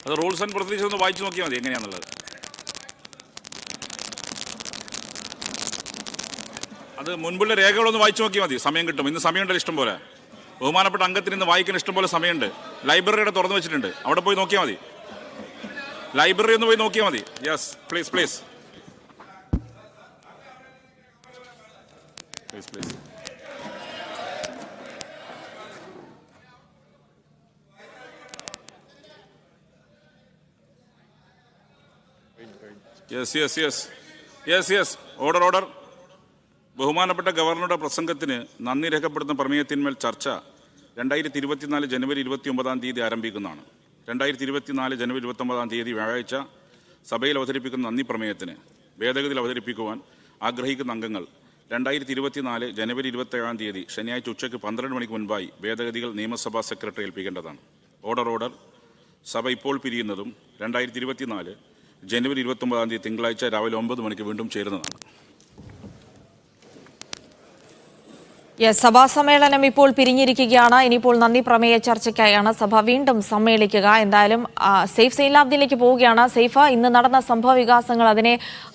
അത് rules and procedures ഒന്ന് വായിച്ചു നോക്കിയാൽ മതി എങ്ങനെയാണെന്നുള്ളത്. അത് മുൻപുള്ള രേഖകളൊന്ന് വായിച്ചു നോക്കിയാൽ മതി, സമയം കിട്ടും. ഇന്ന് സമയമുണ്ടല്ലോ ഇഷ്ടം പോലെ. ബഹുമാനപ്പെട്ട അംഗത്തിന് ഇന്ന് വായിക്കാൻ ഇഷ്ടം പോലെ സമയമുണ്ട്. ലൈബ്രറിയുടെ തുറന്നു വെച്ചിട്ടുണ്ട്, അവിടെ പോയി നോക്കിയാൽ മതി. ലൈബ്രറി ഒന്ന് പോയി നോക്കിയാൽ മതി. Yes please please please please. Yes order. ബഹുമാനപ്പെട്ട ഗവർണറുടെ പ്രസംഗത്തിന് നന്ദി രേഖപ്പെടുത്തുന്ന പ്രമേയത്തിന്മേൽ ചർച്ച 2024 ജനുവരി 29 ആരംഭിക്കുന്നതാണ്. 2024 ജനുവരി 29 വ്യാഴാഴ്ച സഭയിൽ അവതരിപ്പിക്കുന്ന നന്ദി പ്രമേയത്തിന് ഭേദഗതിയിൽ അവതരിപ്പിക്കുവാൻ ആഗ്രഹിക്കുന്ന അംഗങ്ങൾ 2024 ജനുവരി 27 ശനിയാഴ്ച ഉച്ചയ്ക്ക് 12 മണിക്ക് മുൻപായി ഭേദഗതികൾ നിയമസഭാ സെക്രട്ടറി ഏൽപ്പിക്കേണ്ടതാണ്. ഓർഡർ. സഭ ഇപ്പോൾ പിരിയുന്നതും 2024 ജനുവരി 29 തിങ്കളാഴ്ച രാവിലെ 9 മണിക്ക് വീണ്ടും ചേരുന്നതാണ്. സഭാ സമ്മേളനം ഇപ്പോൾ പിരിഞ്ഞിരിക്കുകയാണ്. ഇനിയിപ്പോൾ നന്ദി പ്രമേയ ചർച്ചയ്ക്കായാണ് സഭ വീണ്ടും സമ്മേളിക്കുക. എന്തായാലും സെയ്ഫ് സൈലാബ്ദിലേക്ക് പോവുകയാണ്. സെയ്ഫ്, ഇന്ന് നടന്ന സംഭവ വികാസങ്ങൾ അതിനെ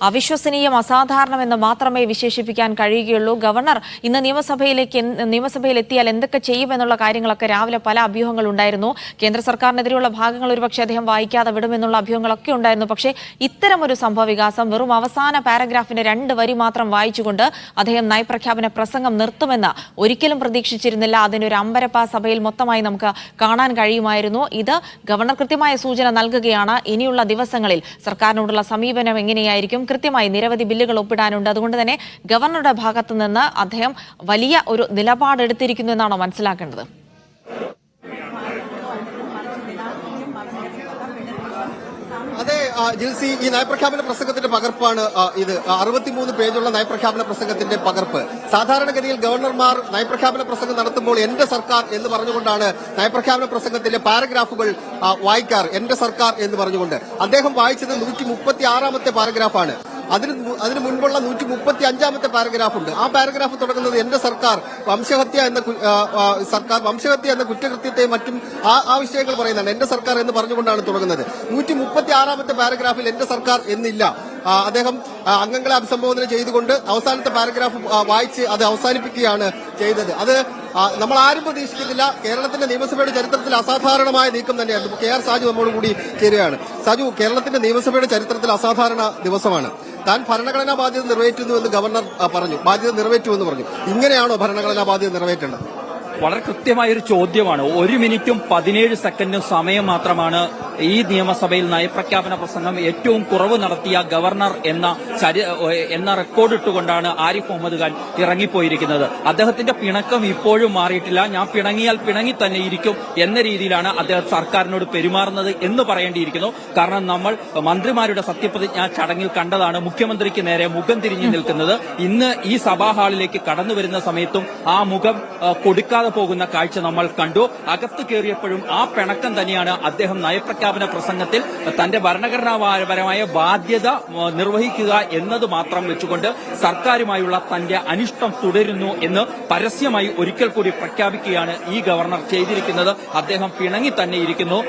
അവിശ്വസനീയം, അസാധാരണമെന്ന് മാത്രമേ വിശേഷിപ്പിക്കാൻ കഴിയുകയുള്ളൂ. ഗവർണർ ഇന്ന് നിയമസഭയിൽ എത്തിയാൽ എന്തൊക്കെ ചെയ്യുമെന്നുള്ള കാര്യങ്ങളൊക്കെ രാവിലെ പല അഭ്യൂഹങ്ങളുണ്ടായിരുന്നു. കേന്ദ്ര സർക്കാരിനെതിരെയുള്ള ഭാഗങ്ങൾ ഒരുപക്ഷെ അദ്ദേഹം വായിക്കാതെ വിടുമെന്നുള്ള അഭ്യൂഹങ്ങളൊക്കെ ഉണ്ടായിരുന്നു. പക്ഷേ ഇത്തരമൊരു സംഭവ വികാസം, വെറും അവസാന പാരഗ്രാഫിന്റെ 2 വരി മാത്രം വായിച്ചുകൊണ്ട് അദ്ദേഹം നയപ്രഖ്യാപന പ്രസംഗം നിർത്തുമെന്ന് ഒരിക്കലും പ്രതീക്ഷിച്ചിരുന്നില്ല. അതിനൊരു അമ്പരപ്പ സഭയിൽ മൊത്തമായി നമുക്ക് കാണാൻ കഴിയുമായിരുന്നു. ഇത് ഗവർണർ കൃത്യമായ സൂചന നൽകുകയാണ്. ഇനിയുള്ള ദിവസങ്ങളിൽ സർക്കാരിനോടുള്ള സമീപനം എങ്ങനെയായിരിക്കും. കൃത്യമായി നിരവധി ബില്ലുകൾ ഒപ്പിടാനുണ്ട്. അതുകൊണ്ട് തന്നെ ഗവർണറുടെ ഭാഗത്തു നിന്ന് അദ്ദേഹം വലിയ ഒരു നിലപാടെടുത്തിരിക്കുന്നു എന്നാണോ മനസ്സിലാക്കേണ്ടത്? അതെ ജിൽസി, ഈ നയപ്രഖ്യാപന പ്രസംഗത്തിന്റെ പകർപ്പാണ് ഇത്. 63 പേജുള്ള നയപ്രഖ്യാപന പ്രസംഗത്തിന്റെ പകർപ്പ്. സാധാരണഗതിയിൽ ഗവർണർമാർ നയപ്രഖ്യാപന പ്രസംഗം നടത്തുമ്പോൾ എന്റെ സർക്കാർ എന്ന് പറഞ്ഞുകൊണ്ടാണ് നയപ്രഖ്യാപന പ്രസംഗത്തിലെ പാരഗ്രാഫുകൾ വായിക്കാറ്. എന്റെ സർക്കാർ എന്ന് പറഞ്ഞുകൊണ്ട്. അദ്ദേഹം വായിച്ചത് 136-ാമത്തെ പാരഗ്രാഫാണ്. അതിന് മുൻപുള്ള 135-ാമത്തെ പാരഗ്രാഫുണ്ട്. ആ പാരഗ്രാഫ് തുടങ്ങുന്നത് എന്റെ സർക്കാർ വംശഹത്യ എന്ന കുറ്റകൃത്യത്തെ മറ്റും ആ വിഷയങ്ങൾ പറയുന്നതാണ്. എന്റെ സർക്കാർ എന്ന് പറഞ്ഞുകൊണ്ടാണ് തുടങ്ങുന്നത്. 136-ാമത്തെ പാരഗ്രാഫിൽ എന്റെ സർക്കാർ എന്നില്ല. അദ്ദേഹം അംഗങ്ങളെ അഭിസംബോധന ചെയ്തുകൊണ്ട് അവസാനത്തെ പാരഗ്രാഫ് വായിച്ച് അത് അവസാനിപ്പിക്കുകയാണ് ചെയ്തത്. അത് നമ്മൾ ആരും പ്രതീക്ഷിക്കുന്നില്ല. കേരളത്തിന്റെ നിയമസഭയുടെ ചരിത്രത്തിൽ അസാധാരണമായ നീക്കം തന്നെയായിരുന്നു. KR സാജു നമ്മോട് കൂടി ചേരുകയാണ്. സാജു, കേരളത്തിന്റെ നിയമസഭയുടെ ചരിത്രത്തിൽ അസാധാരണ ദിവസമാണ്. താൻ ഭരണഘടനാ ബാധ്യത നിറവേറ്റുന്നുവെന്ന് ഗവർണർ പറഞ്ഞു. ബാധ്യത നിറവേറ്റുമെന്ന് പറഞ്ഞു. ഇങ്ങനെയാണോ ഭരണഘടനാ ബാധ്യത നിറവേറ്റേണ്ടത്? വളരെ കൃത്യമായൊരു ചോദ്യമാണ്. 1 മിനിറ്റും 17 സെക്കൻഡും സമയം മാത്രമാണ് ഈ നിയമസഭയിൽ നയപ്രഖ്യാപന പ്രസംഗം ഏറ്റവും കുറവ് നടത്തിയ ഗവർണർ എന്ന റെക്കോർഡിട്ടുകൊണ്ടാണ് ആരിഫ് മുഹമ്മദ് ഖാൻ ഇറങ്ങിപ്പോയിരിക്കുന്നത്. അദ്ദേഹത്തിന്റെ പിണക്കം ഇപ്പോഴും മാറിയിട്ടില്ല. ഞാൻ പിണങ്ങിയാൽ പിണങ്ങി തന്നെ ഇരിക്കും എന്ന രീതിയിലാണ് അദ്ദേഹം സർക്കാരിനോട് പെരുമാറുന്നത് എന്ന് പറയേണ്ടിയിരിക്കുന്നു. കാരണം നമ്മൾ മന്ത്രിമാരുടെ സത്യപ്രതിജ്ഞാ ചടങ്ങിൽ കണ്ടതാണ് മുഖ്യമന്ത്രിക്ക് നേരെ മുഖം തിരിഞ്ഞു നിൽക്കുന്നത്. ഇന്ന് ഈ സഭാ ഹാളിലേക്ക് കടന്നു വരുന്ന സമയത്തും ആ മുഖം കൊടുക്കാതെ പോകുന്ന കാഴ്ച നമ്മൾ കണ്ടു. അകത്ത് കയറിയപ്പോഴും ആ പിണക്കം തന്നെയാണ് അദ്ദേഹം നയപ്രഖ്യാപന പ്രസംഗത്തിൽ തന്റെ ഭരണഘടനാപരമായ ബാധ്യത നിർവഹിക്കുക എന്നത് മാത്രം വെച്ചുകൊണ്ട് സർക്കാരുമായുള്ള തന്റെ അനിഷ്ടം തുടരുന്നു എന്ന് പരസ്യമായി ഒരിക്കൽ കൂടി പ്രഖ്യാപിക്കുകയാണ് ഈ ഗവർണർ ചെയ്തിരിക്കുന്നത്. അദ്ദേഹം പിണങ്ങി തന്നെ ഇരിക്കുന്നു.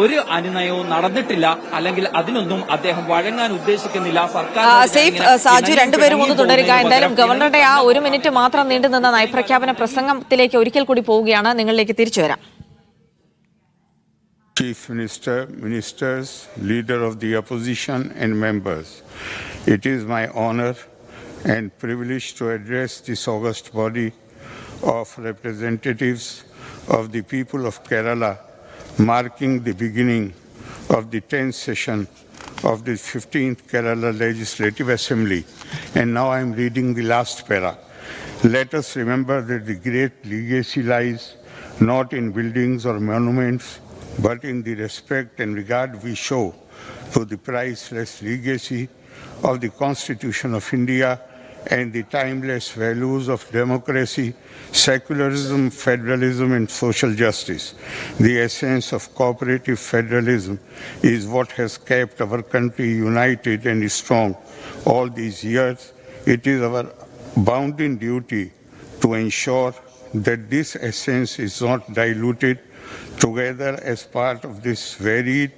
ഒരു അനുനയവും നടന്നിട്ടില്ല, അല്ലെങ്കിൽ അതിനൊന്നും അദ്ദേഹം വഴങ്ങാൻ ഉദ്ദേശിക്കുന്നില്ല. സാജു, രണ്ടുപേരും ഒന്ന് തുടരുക. എന്തായാലും ഗവർണറുടെ ആ 1 മിനിറ്റ് മാത്രം നീണ്ടുനിന്ന നയപ്രഖ്യാപന പ്രസംഗത്തിലേക്ക് ഒരിക്കൽ കൂടി പോവുകയാണ്. നിങ്ങളിലേക്ക് തിരിച്ചു വരാം. Chief Minister, Ministers, Leader of the Opposition and members, it is my honor and privilege to address this august body of representatives of the people of Kerala, marking the beginning of the 10th session of the 15th Kerala Legislative Assembly. And now I am reading the last para. Let us remember that the great legacy lies not in buildings or monuments, but in the respect and regard we show to the priceless legacy of the Constitution of India and the timeless values of democracy, secularism, federalism, and social justice. The essence of cooperative federalism is what has kept our country united and strong all these years. It is our bounden duty to ensure that this essence is not diluted. Together, as part of this varied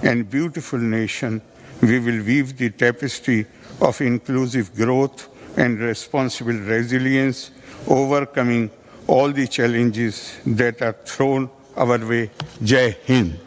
and beautiful nation, we will weave the tapestry of inclusive growth and responsible resilience, overcoming all the challenges that are thrown our way. Jai Hind.